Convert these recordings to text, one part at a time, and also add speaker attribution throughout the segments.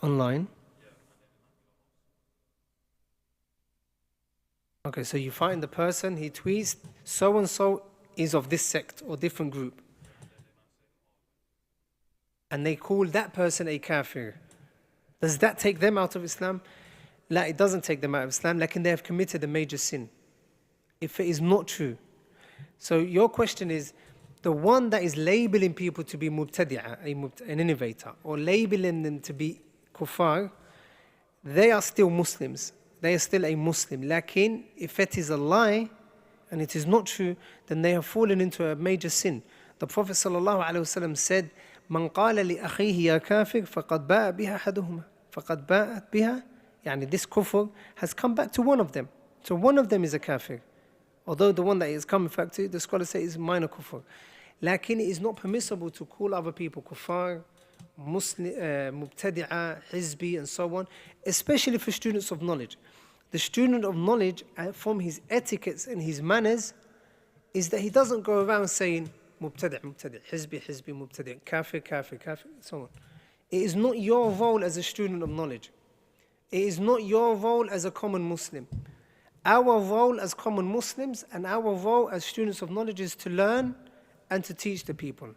Speaker 1: Online. Okay, so you find the person, he tweets, so and so is of this sect or different group. And they call that person a kafir. Does that take them out of Islam? La, it doesn't take them out of Islam, like they have committed a major sin. If it is not true. So your question is, the one that is labeling people to be mubtadi'ah, an innovator, or labeling them to be kuffar, they are still Muslims. They are still a Muslim. Lakin, if it is a lie, and it is not true, then they have fallen into a major sin. The Prophet ﷺ said, من قال لأخيه يا كافر فقد باء بها أحدهما فقد باءت بها يعني this kufr has come back to one of them. So one of them is a kafir. Although the one that is coming back to, the scholars say, is minor kufr. Lakin it is not permissible to call other people kuffar, Muslim, mubtadi'ah, hizbi, and so on, especially for students of knowledge. The student of knowledge, from his etiquettes and his manners, is that he doesn't go around saying, mubtadi', hizbi, mubtadi', kafir, so on. It is not your role as a student of knowledge. It is not your role as a common Muslim. Our role as common Muslims and our role as students of knowledge is to learn and to teach the people.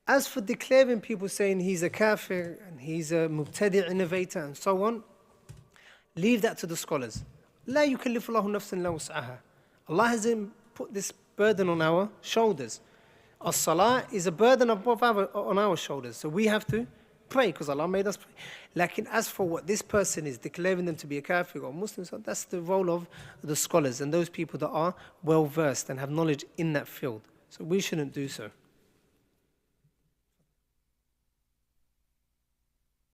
Speaker 1: As for declaring people saying he's a kafir and he's a mubtadi' innovator and so on, leave that to the scholars. لا يكلف الله نفسا إلا وسعها. Allah hasn't put this burden on our shoulders. As-salah is a burden on our shoulders. So we have to pray because Allah made us pray. Lakin as for what this person is declaring them to be a kafir or Muslim, so that's the role of the scholars and those people that are well versed and have knowledge in that field. So we shouldn't do so.